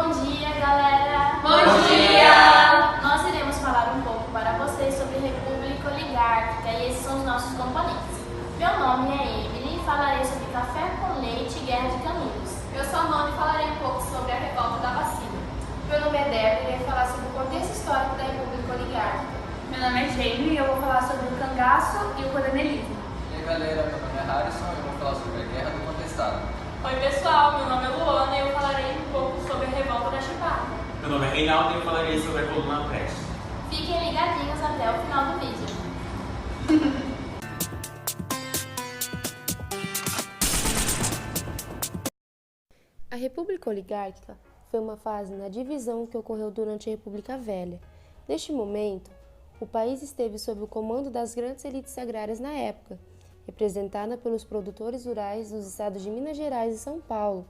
Bom dia, galera! Bom dia! Nós iremos falar um pouco para vocês sobre República Oligárquica e esses são os nossos componentes. Meu nome é Emily e falarei sobre café com leite e guerra de Canudos. Eu sou a Nona e falarei um pouco sobre a revolta da vacina. Meu nome é Débora e irei falar sobre o contexto histórico da República Oligárquica. Meu nome é Jamie e eu vou falar sobre o cangaço e o coronelismo. E aí galera, meu nome é Harrison e eu vou falar sobre a Guerra do Contestado. Oi pessoal, meu nome é Luana e eu falarei um pouco sobre a revolta da chibata. Meu nome é Reinaldo e eu falarei sobre a coluna Prestes. Fiquem ligadinhos até o final do vídeo. A República Oligárquica foi uma fase na divisão que ocorreu durante a República Velha. Neste momento, o país esteve sob o comando das grandes elites agrárias na época, representada pelos produtores rurais dos estados de Minas Gerais e São Paulo.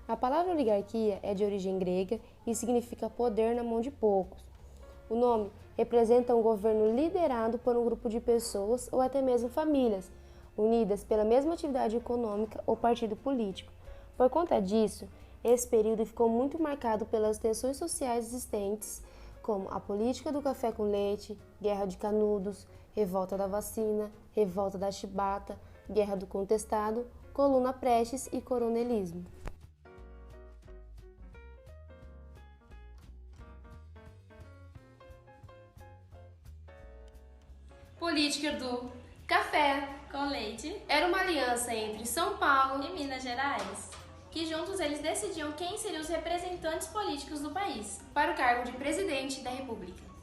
A palavra oligarquia é de origem grega e significa poder na mão de poucos. O nome representa um governo liderado por um grupo de pessoas ou até mesmo famílias, unidas pela mesma atividade econômica ou partido político. Por conta disso, esse período ficou muito marcado pelas tensões sociais existentes, como a política do café com leite, guerra de Canudos, revolta da vacina, revolta da chibata, guerra do contestado, coluna Prestes e coronelismo. Política do café Com leite era uma aliança entre São Paulo e Minas Gerais, que juntos eles decidiam quem seriam os representantes políticos do país. para o cargo de presidente da República.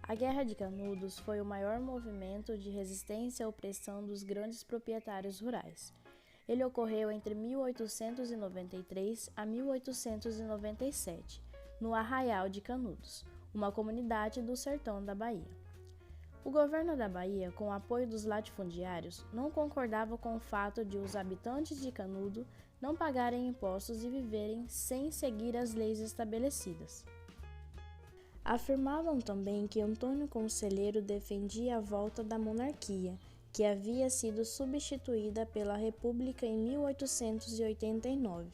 A Guerra de Canudos foi o maior movimento de resistência à opressão dos grandes proprietários rurais. Ele ocorreu entre 1893 a 1897, no Arraial de Canudos, uma comunidade do sertão da Bahia. O governo da Bahia, com o apoio dos latifundiários, não concordava com o fato de os habitantes de Canudo não pagarem impostos e viverem sem seguir as leis estabelecidas. Afirmavam também que Antônio Conselheiro defendia a volta da monarquia, que havia sido substituída pela República em 1889.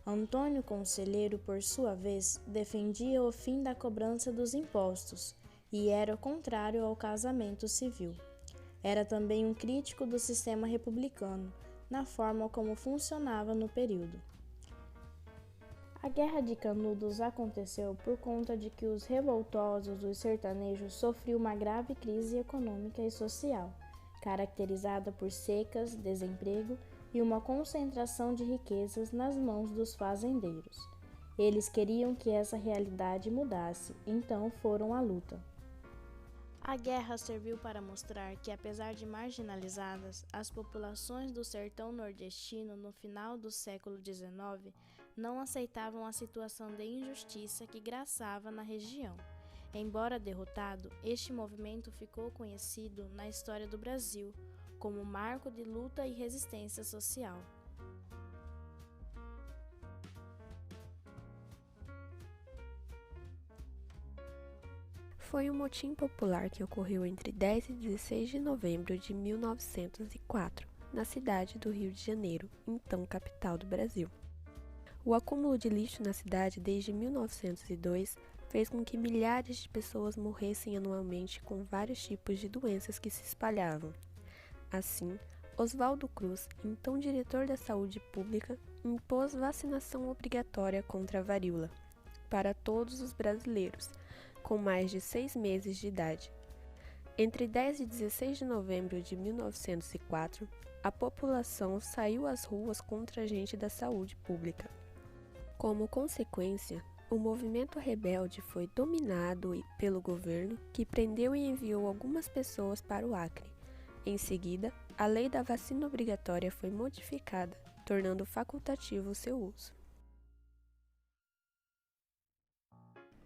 Antônio Conselheiro, por sua vez, defendia o fim da cobrança dos impostos e era contrário ao casamento civil. Era também um crítico do sistema republicano, na forma como funcionava no período. A Guerra de Canudos aconteceu por conta de que os revoltosos dos sertanejos sofriam uma grave crise econômica e social, caracterizada por secas, desemprego e uma concentração de riquezas nas mãos dos fazendeiros. Eles queriam que essa realidade mudasse, então foram à luta. A guerra serviu para mostrar que, apesar de marginalizadas, as populações do sertão nordestino no final do século XIX não aceitavam a situação de injustiça que graçava na região. Embora derrotado, este movimento ficou conhecido na história do Brasil como marco de luta e resistência social. Foi um motim popular que ocorreu entre 10 e 16 de novembro de 1904, na cidade do Rio de Janeiro, então capital do Brasil. O acúmulo de lixo na cidade desde 1902 fez com que milhares de pessoas morressem anualmente com vários tipos de doenças que se espalhavam. Assim, Oswaldo Cruz, então diretor da Saúde Pública, impôs vacinação obrigatória contra a varíola para todos os brasileiros, com mais de 6 meses de idade. Entre 10 e 16 de novembro de 1904, a população saiu às ruas contra agentes da saúde pública. Como consequência, o movimento rebelde foi dominado pelo governo, que prendeu e enviou algumas pessoas para o Acre. Em seguida, a lei da vacina obrigatória foi modificada, tornando facultativo o seu uso.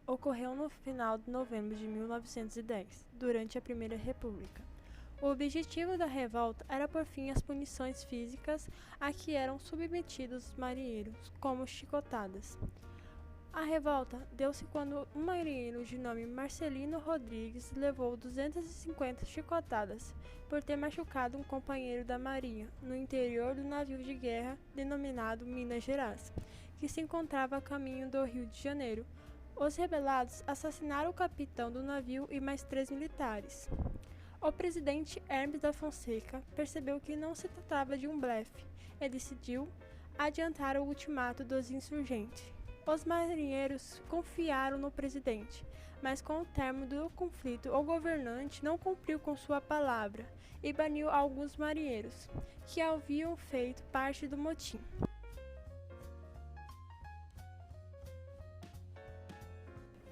Ocorreu no final de novembro de 1910, durante a Primeira República. O objetivo da revolta era pôr fim às punições físicas a que eram submetidos os marinheiros, como chicotadas. A revolta deu-se quando um marinheiro de nome Marcelino Rodrigues levou 250 chicotadas por ter machucado um companheiro da marinha no interior do navio de guerra denominado Minas Gerais, que se encontrava a caminho do Rio de Janeiro. Os rebelados assassinaram o capitão do navio e mais 3 militares. O presidente Hermes da Fonseca percebeu que não se tratava de um blefe e decidiu adiantar o ultimato dos insurgentes. Os marinheiros confiaram no presidente, mas com o término do conflito, o governante não cumpriu com sua palavra e baniu alguns marinheiros, que haviam feito parte do motim.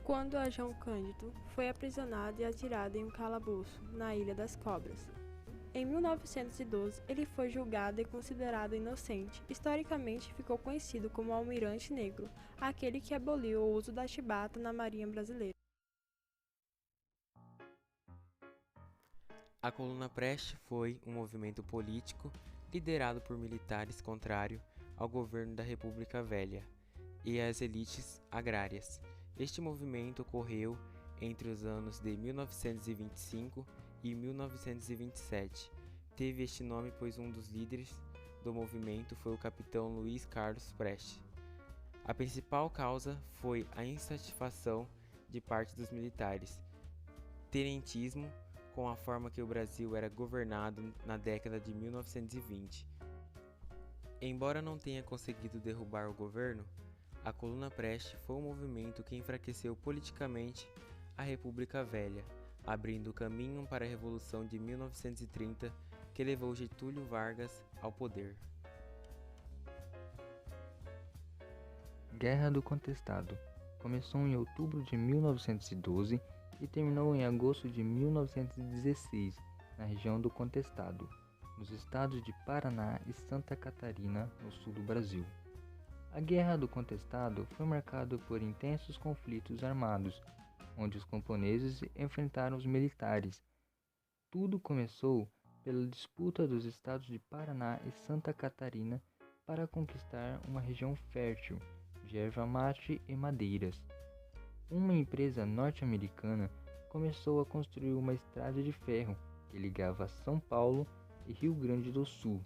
Quando a João Cândido foi aprisionado e atirado em um calabouço na Ilha das Cobras. Em 1912, ele foi julgado e considerado inocente. Historicamente, ficou conhecido como Almirante Negro, aquele que aboliu o uso da chibata na Marinha Brasileira. A Coluna Prestes foi um movimento político liderado por militares contrário ao governo da República Velha e às elites agrárias. Este movimento ocorreu entre os anos de 1925 e 1927. Teve este nome pois um dos líderes do movimento foi o capitão Luiz Carlos Prestes. A principal causa foi a insatisfação de parte dos militares, tenentismo com a forma que o Brasil era governado na década de 1920. Embora não tenha conseguido derrubar o governo, a Coluna Prestes foi um movimento que enfraqueceu politicamente a República Velha, abrindo o caminho para a Revolução de 1930, que levou Getúlio Vargas ao poder. Guerra do Contestado começou em outubro de 1912 e terminou em agosto de 1916, na região do Contestado, nos estados de Paraná e Santa Catarina, no sul do Brasil. A Guerra do Contestado foi marcada por intensos conflitos armados, onde os camponeses enfrentaram os militares. Tudo começou pela disputa dos estados de Paraná e Santa Catarina para conquistar uma região fértil de erva mate e madeiras. Uma empresa norte-americana começou a construir uma estrada de ferro que ligava São Paulo e Rio Grande do Sul.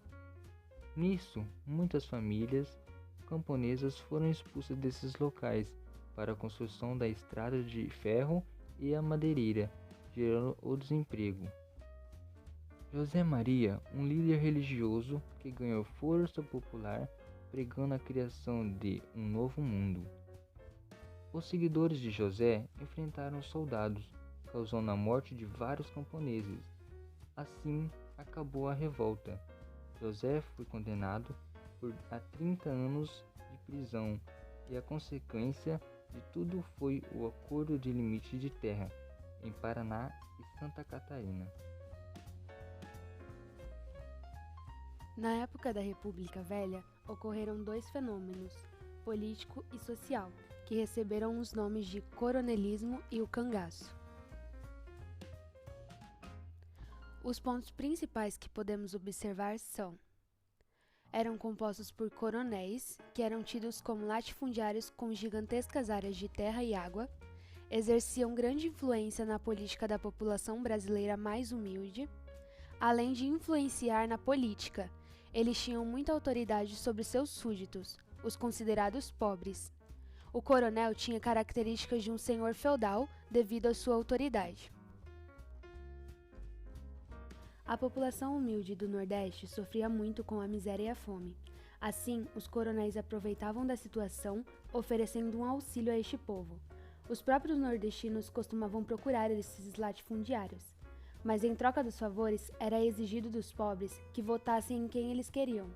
Nisso, muitas famílias camponesas foram expulsas desses locais para a construção da estrada de ferro e a madeireira, gerando o desemprego. José Maria, um líder religioso que ganhou força popular pregando a criação de um novo mundo. Os seguidores de José enfrentaram os soldados, causando a morte de vários camponeses. Assim, acabou a revolta. José foi condenado a 30 anos de prisão e a consequência de tudo foi o Acordo de Limite de Terra em Paraná e Santa Catarina. Na época da República Velha, ocorreram 2 fenômenos, político e social, que receberam os nomes de coronelismo e o cangaço. Os pontos principais que podemos observar são: eram compostos por coronéis, que eram tidos como latifundiários com gigantescas áreas de terra e água, exerciam grande influência na política da população brasileira mais humilde, além de influenciar na política. Eles tinham muita autoridade sobre seus súditos, os considerados pobres. O coronel tinha características de um senhor feudal devido à sua autoridade. A população humilde do Nordeste sofria muito com a miséria e a fome. Assim, os coronéis aproveitavam da situação, oferecendo um auxílio a este povo. Os próprios nordestinos costumavam procurar esses latifundiários, mas em troca dos favores era exigido dos pobres que votassem em quem eles queriam.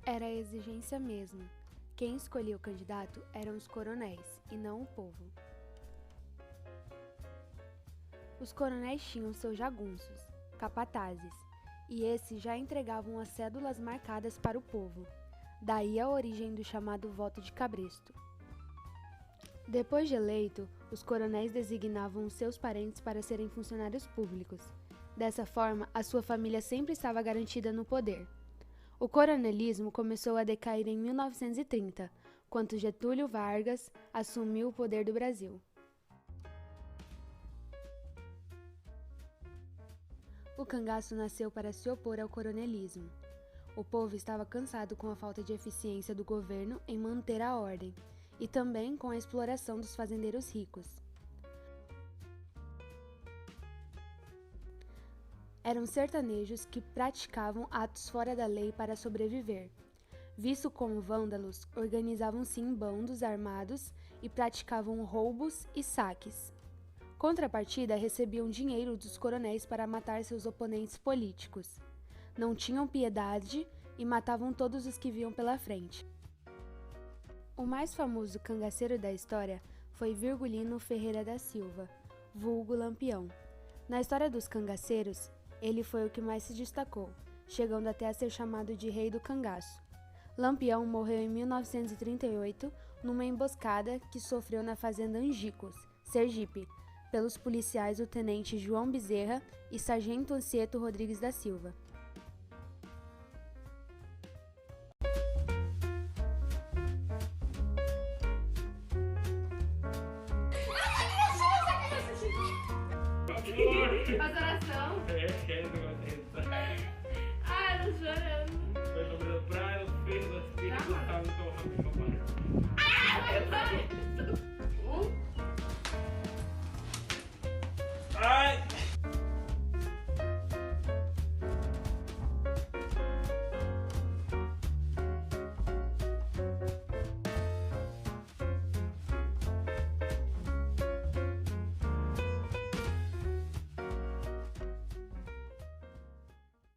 Era a exigência mesmo. Quem escolhia o candidato eram os coronéis, e não o povo. Os coronéis tinham seus jagunços, capatazes, e esses já entregavam as cédulas marcadas para o povo. Daí a origem do chamado voto de cabresto. Depois de eleito, os coronéis designavam os seus parentes para serem funcionários públicos. Dessa forma, a sua família sempre estava garantida no poder. O coronelismo começou a decair em 1930, quando Getúlio Vargas assumiu o poder do Brasil. O cangaço nasceu para se opor ao coronelismo. O povo estava cansado com a falta de eficiência do governo em manter a ordem e também com a exploração dos fazendeiros ricos. Eram sertanejos que praticavam atos fora da lei para sobreviver. Visto como vândalos, organizavam-se em bandos armados e praticavam roubos e saques. Contrapartida, recebiam dinheiro dos coronéis para matar seus oponentes políticos. Não tinham piedade e matavam todos os que viam pela frente. O mais famoso cangaceiro da história foi Virgulino Ferreira da Silva, vulgo Lampião. Na história dos cangaceiros, ele foi o que mais se destacou, chegando até a ser chamado de Rei do Cangaço. Lampião morreu em 1938 numa emboscada que sofreu na fazenda Angicos, Sergipe, pelos policiais o tenente João Bezerra e sargento Anceto Rodrigues da Silva. Faz oração. Ai, tô chorando. Foi sobre a praia, os filhos, as filhas, gostavam de tomar.